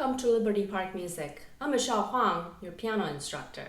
Welcome to Liberty Park Music. I'm Michelle Huang, your piano instructor.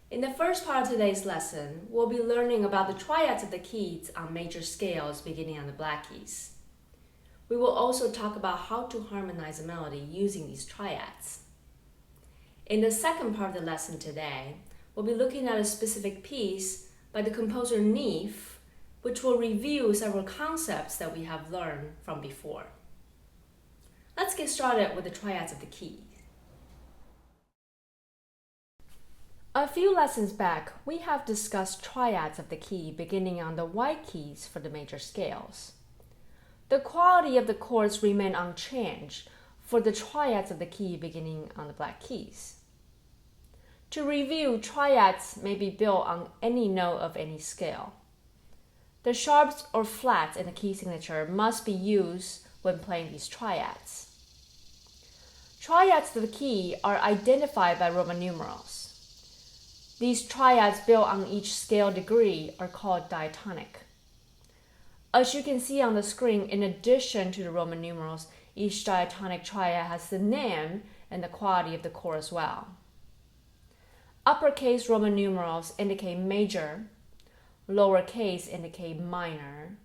In the first part of today's lesson, we'll be learning about the triads of the keys on major scales beginning on the black keys. We will also talk about how to harmonize a melody using these triads. In the second part of the lesson today, we'll be looking at a specific piece by the composer Neef, which will review several concepts that we have learned from before. Let's get started with the triads of the key. A few lessons back, we have discussed triads of the key beginning on the white keys for the major scales. The quality of the chords remain unchanged for the triads of the key beginning on the black keys. To review, triads may be built on any note of any scale. The sharps or flats in the key signature must be used when playing these triads. Triads of the key are identified by Roman numerals. These triads built on each scale degree are called diatonic. As you can see on the screen, in addition to the Roman numerals, each diatonic triad has the name and the quality of the chord as well. Uppercase Roman numerals indicate major, lowercase indicate minor.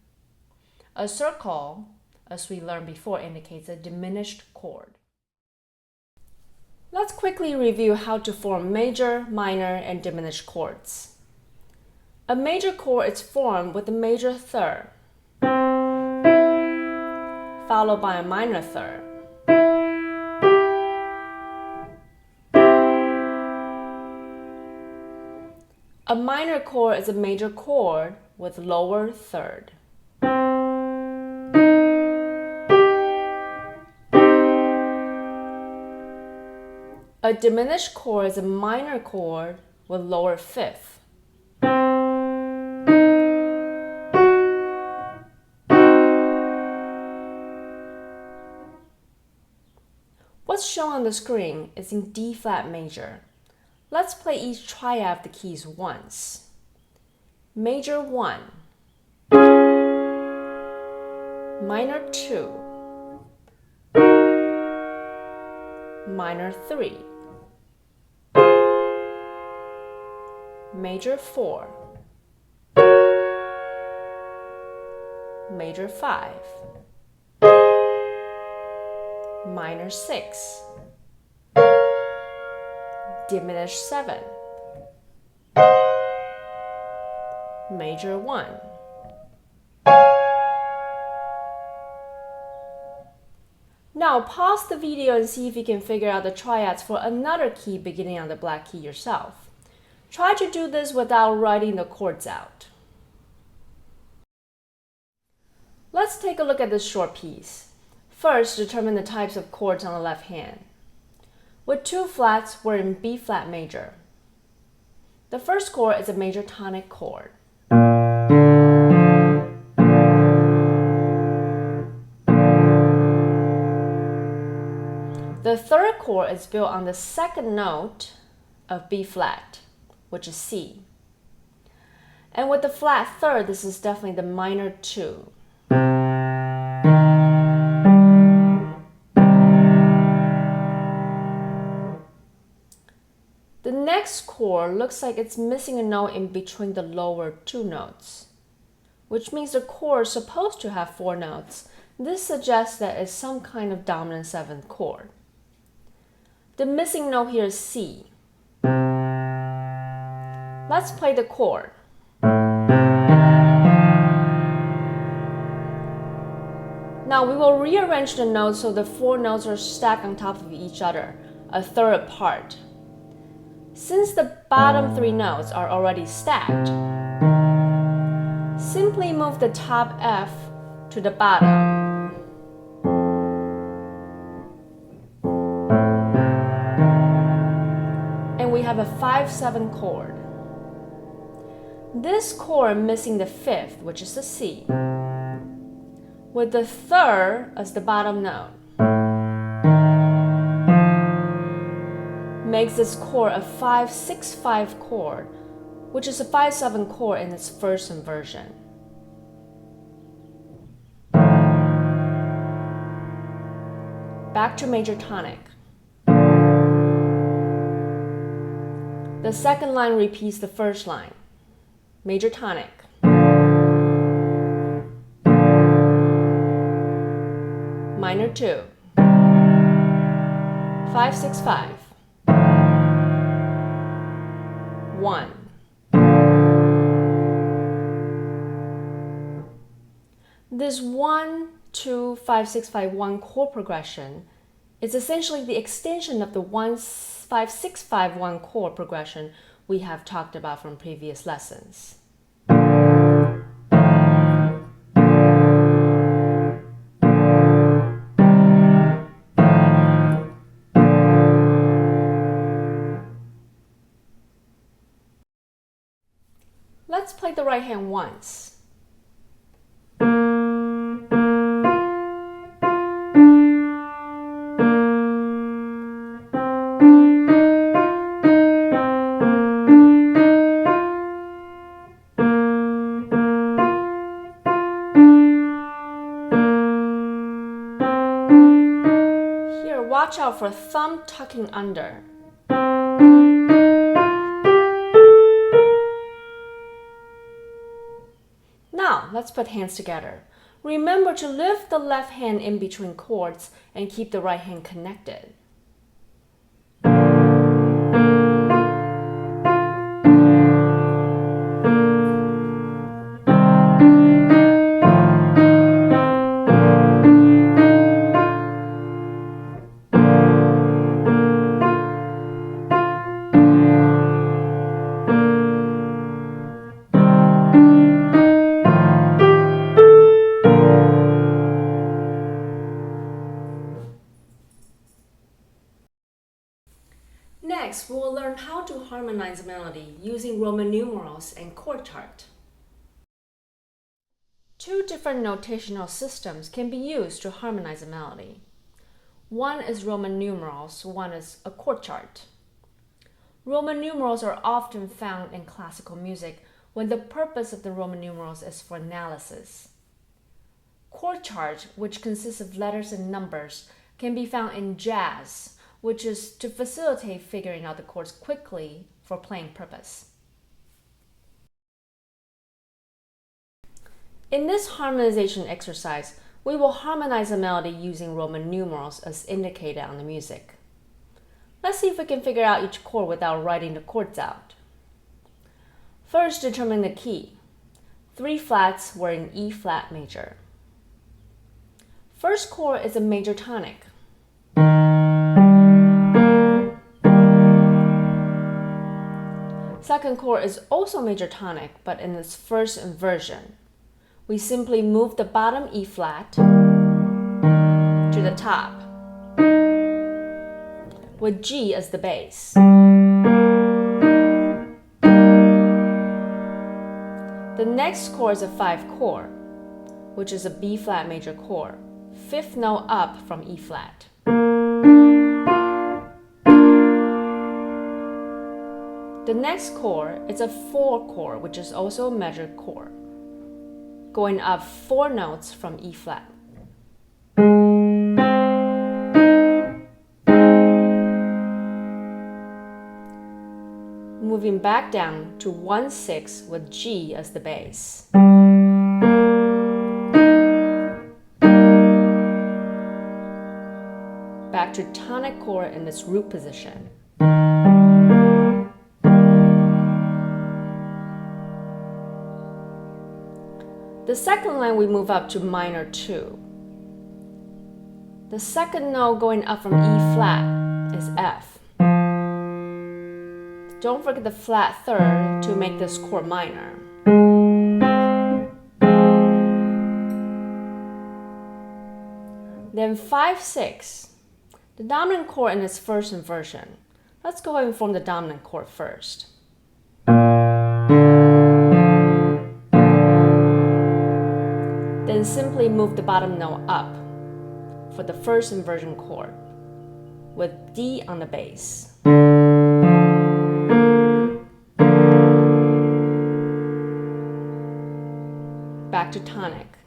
A circle, as we learned before, indicates a diminished chord. Let's quickly review how to form major, minor, and diminished chords. A major chord is formed with a major third, followed by a minor third. A minor chord is a major chord with lower third. A diminished chord is a minor chord with lower fifth. What's shown on the screen is in D flat major. Let's play each triad of the keys once. Major 1, minor 2, minor 3, major 4, major 5, minor 6, diminished 7, major 1. Now pause the video and see if you can figure out the triads for another key beginning on the black key yourself. Try to do this without writing the chords out. Let's take a look at this short piece. First, determine the types of chords on the left hand. With 2 flats, we're in B flat major. The first chord is a major tonic chord. The third chord is built on the second note of B flat, which is C. And with the flat third, this is definitely the minor 2. The next chord looks like it's missing a note in between the lower 2 notes, which means the chord is supposed to have 4 notes. This suggests that it's some kind of dominant 7th chord. The missing note here is C. Let's play the chord. Now we will rearrange the notes so the 4 notes are stacked on top of each other, a third apart. Since the bottom 3 notes are already stacked, simply move the top F to the bottom. And we have a 5-7 chord. This chord missing the 5th, which is the C, with the 3rd as the bottom note, makes this chord a 5-6-5 chord, which is a 5-7 chord in its first inversion. Back to major tonic. The second line repeats the first line. Major tonic. Minor 2. 5, 6, 5. 1. This 1, 2, 5, 6, 5, 1 chord progression is essentially the extension of the 1, 5, 6, 5, 1 chord progression we have talked about from previous lessons. Let's play the right hand once. Here, watch out for thumb tucking under. Now, let's put hands together. Remember to lift the left hand in between chords and keep the right hand connected. Next, we will learn how to harmonize a melody using Roman numerals and chord chart. Two different notational systems can be used to harmonize a melody. One is Roman numerals, one is a chord chart. Roman numerals are often found in classical music when the purpose of the Roman numerals is for analysis. Chord chart, which consists of letters and numbers, can be found in jazz, which is to facilitate figuring out the chords quickly for playing purpose. In this harmonization exercise, we will harmonize a melody using Roman numerals as indicated on the music. Let's see if we can figure out each chord without writing the chords out. First, determine the key. 3 flats were in E flat major. First chord is a major tonic. Second chord is also major tonic, but in its first inversion. We simply move the bottom E flat to the top, with G as the bass. The next chord is a 5 chord, which is a B flat major chord, 5th note up from E flat. The next chord is a 4 chord, which is also a major chord, going up 4 notes from E flat. Moving back down to 1/6 with G as the bass. Back to tonic chord in its root position. The second line we move up to minor 2. The second note going up from E flat is F. Don't forget the flat third to make this chord minor. Then 5/6, the dominant chord in its first inversion. Let's go ahead and form the dominant chord first. Then simply move the bottom note up for the first inversion chord with D on the bass. Back to tonic.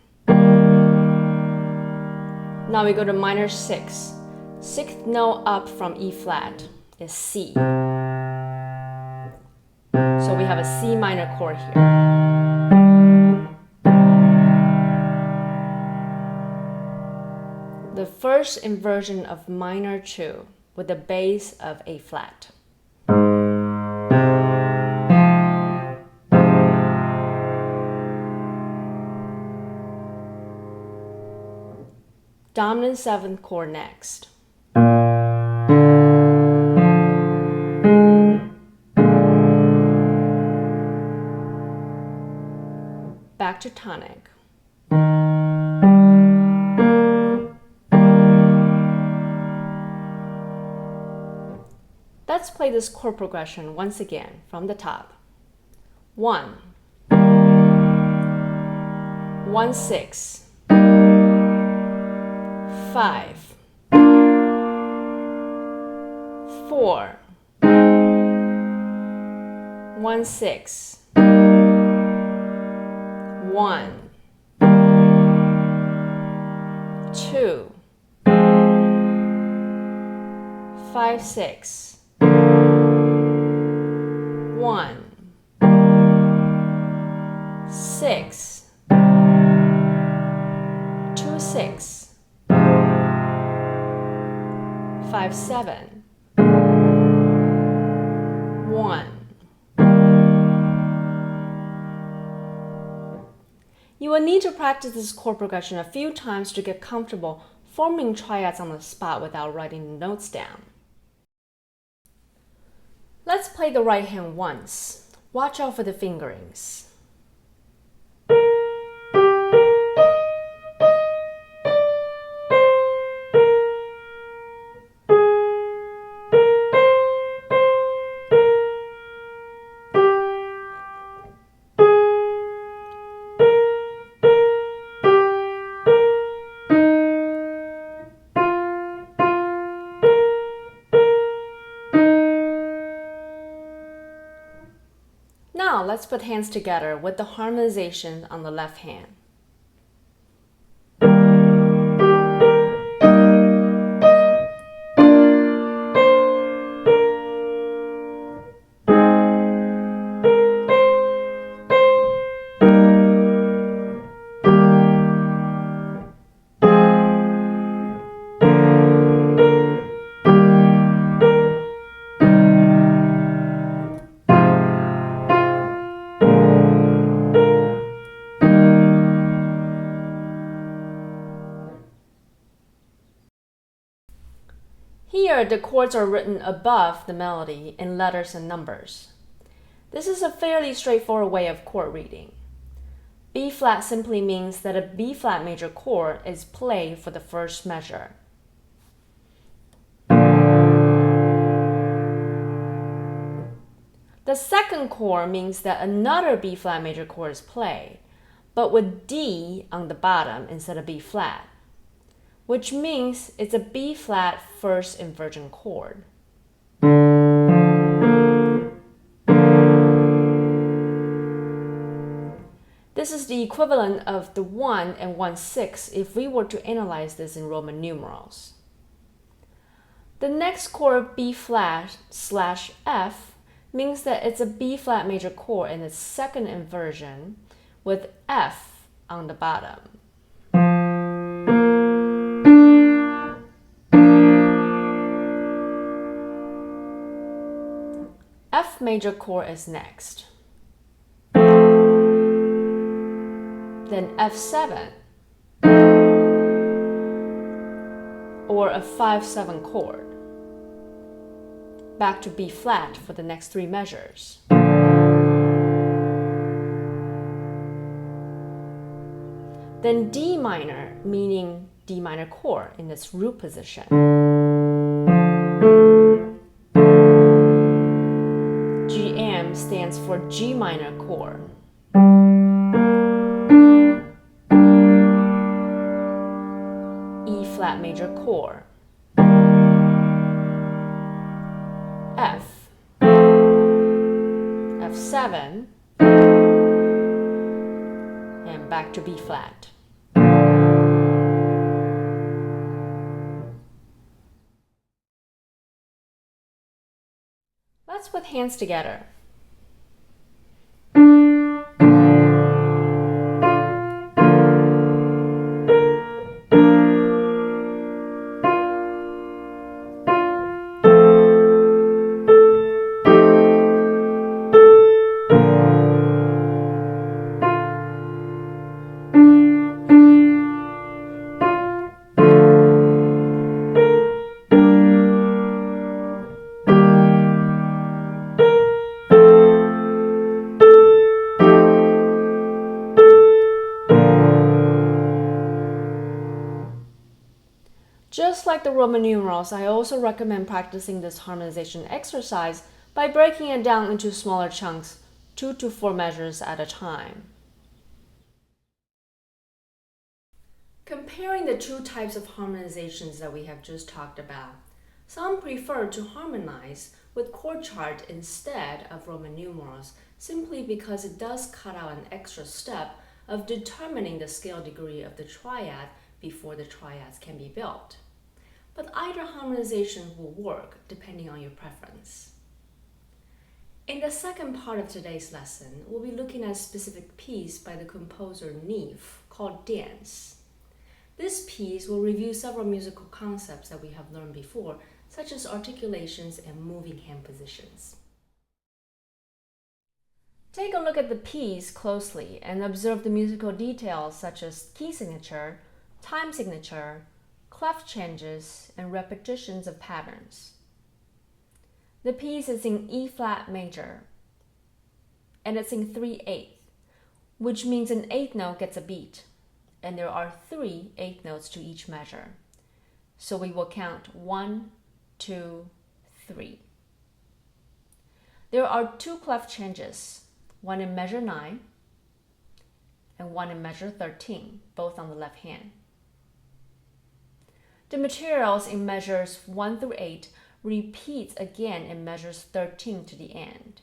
Now we go to minor 6. Sixth note up from E flat is C. So we have a C minor chord here. The first inversion of minor 2 with the bass of A flat. Dominant 7th chord next. Back to tonic. Let's play this chord progression once again from the top. 1, 1, 6, 5, 4, 1, 6, 1, 2, 5, 6, 1, 6, 2, 6, 5, 7, 1. You will need to practice this chord progression a few times to get comfortable forming triads on the spot without writing the notes down. Let's play the right hand once. Watch out for the fingerings. Now let's put hands together with the harmonization on the left hand. Here, the chords are written above the melody in letters and numbers. This is a fairly straightforward way of chord reading. B flat simply means that a B flat major chord is played for the first measure. The second chord means that another B flat major chord is played, but with D on the bottom instead of B flat, which means it's a B flat first inversion chord. This is the equivalent of the 1 and 1/6 if we were to analyze this in Roman numerals. The next chord, B flat / F, means that it's a B flat major chord in its second inversion with F on the bottom. F major chord is next. Then F7, or a 5/7 chord. Back to B flat for the next 3 measures. Then D minor, meaning D minor chord in its root position. GM stands for G minor chord. E flat major chord. F. F7. And back to B flat. Let's put hands together. Just like the Roman numerals, I also recommend practicing this harmonization exercise by breaking it down into smaller chunks, 2 to 4 measures at a time. Comparing the two types of harmonizations that we have just talked about, some prefer to harmonize with chord chart instead of Roman numerals simply because it does cut out an extra step of determining the scale degree of the triad before the triads can be built. But either harmonization will work depending on your preference. In the second part of today's lesson, we'll be looking at a specific piece by the composer Neef called Dance. This piece will review several musical concepts that we have learned before, such as articulations and moving hand positions. Take a look at the piece closely and observe the musical details such as key signature, time signature, clef changes, and repetitions of patterns. The piece is in E flat major, and it's in 3/8, which means an eighth note gets a beat, and there are 3 eighth notes to each measure. So we will count 1, 2, 3. There are 2 clef changes, one in measure 9 and one in measure 13, both on the left hand. The materials in measures 1 through 8 repeats again in measures 13 to the end.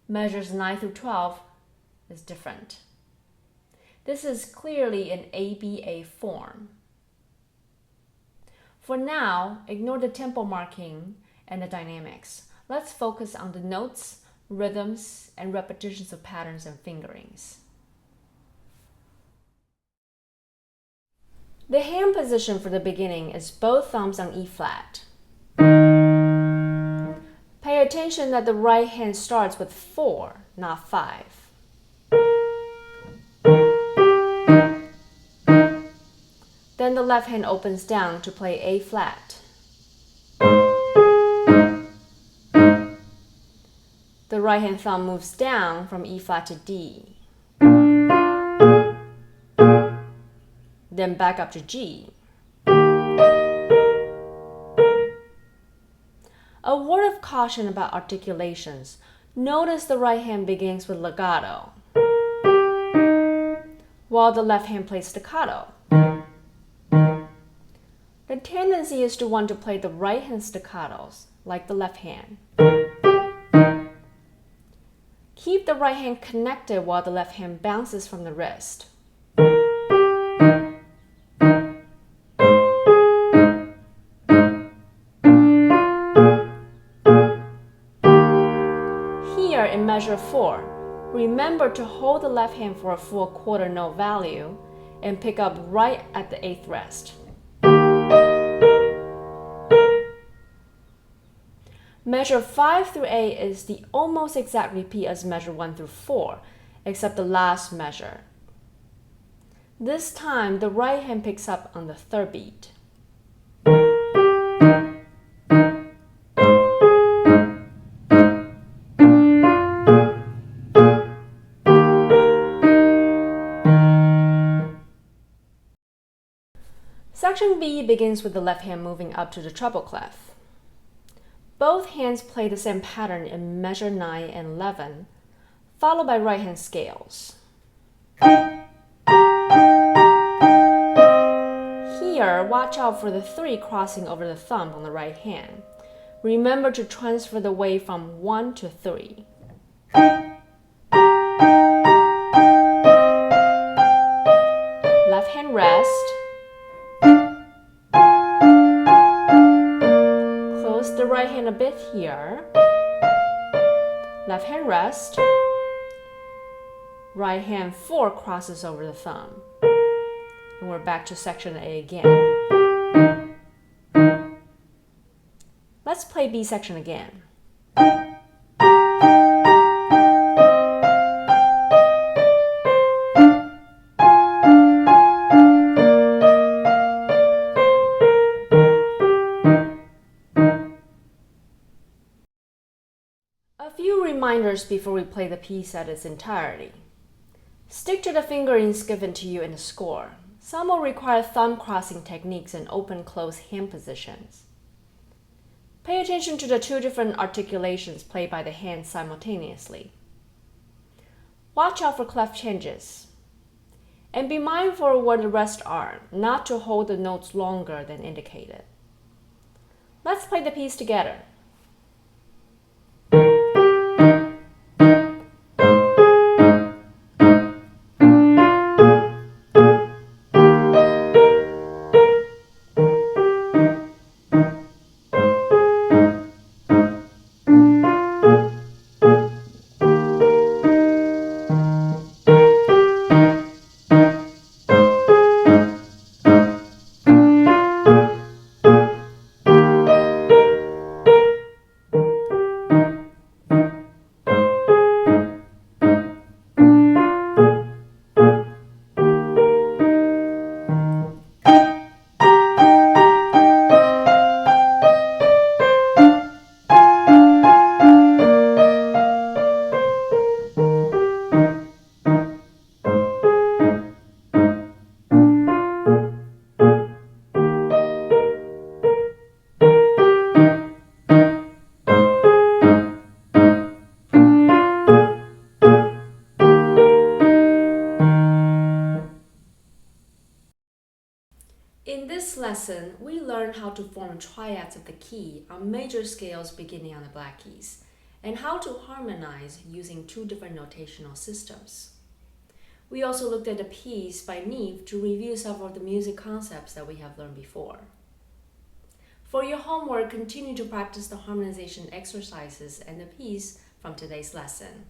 Measures 9 through 12 is different. This is clearly an ABA form. For now, ignore the tempo marking and the dynamics. Let's focus on the notes, rhythms, and repetitions of patterns and fingerings. The hand position for the beginning is both thumbs on E flat. Pay attention that the right hand starts with 4, not 5. Then the left hand opens down to play A flat. The right hand thumb moves down from E flat to D. Then back up to G. A word of caution about articulations. Notice the right hand begins with legato, while the left hand plays staccato. The tendency is to want to play the right hand staccatos, like the left hand. Keep the right hand connected while the left hand bounces from the wrist. Here in measure 4, remember to hold the left hand for a full quarter note value and pick up right at the 8th rest. Measure 5 through 8 is the almost exact repeat as measure 1 through 4, except the last measure. This time, the right hand picks up on the 3rd beat. Section B begins with the left hand moving up to the treble clef. Both hands play the same pattern in measure 9 and 11, followed by right hand scales. Here, watch out for the 3 crossing over the thumb on the right hand. Remember to transfer the weight from 1 to 3. Left hand rest. Close the right right hand a bit here. Left hand rest. Right hand 4 crosses over the thumb. And we're back to section A again. Let's play B section again. A few reminders before we play the piece at its entirety. Stick to the fingerings given to you in the score. Some will require thumb crossing techniques and open-close hand positions. Pay attention to the 2 different articulations played by the hands simultaneously. Watch out for clef changes. And be mindful of where the rests are, not to hold the notes longer than indicated. Let's play the piece together. In this lesson, we learned how to form triads of the key on major scales beginning on the black keys, and how to harmonize using 2 different notational systems. We also looked at a piece by Neef to review several of the music concepts that we have learned before. For your homework, continue to practice the harmonization exercises and the piece from today's lesson.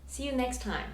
See you next time.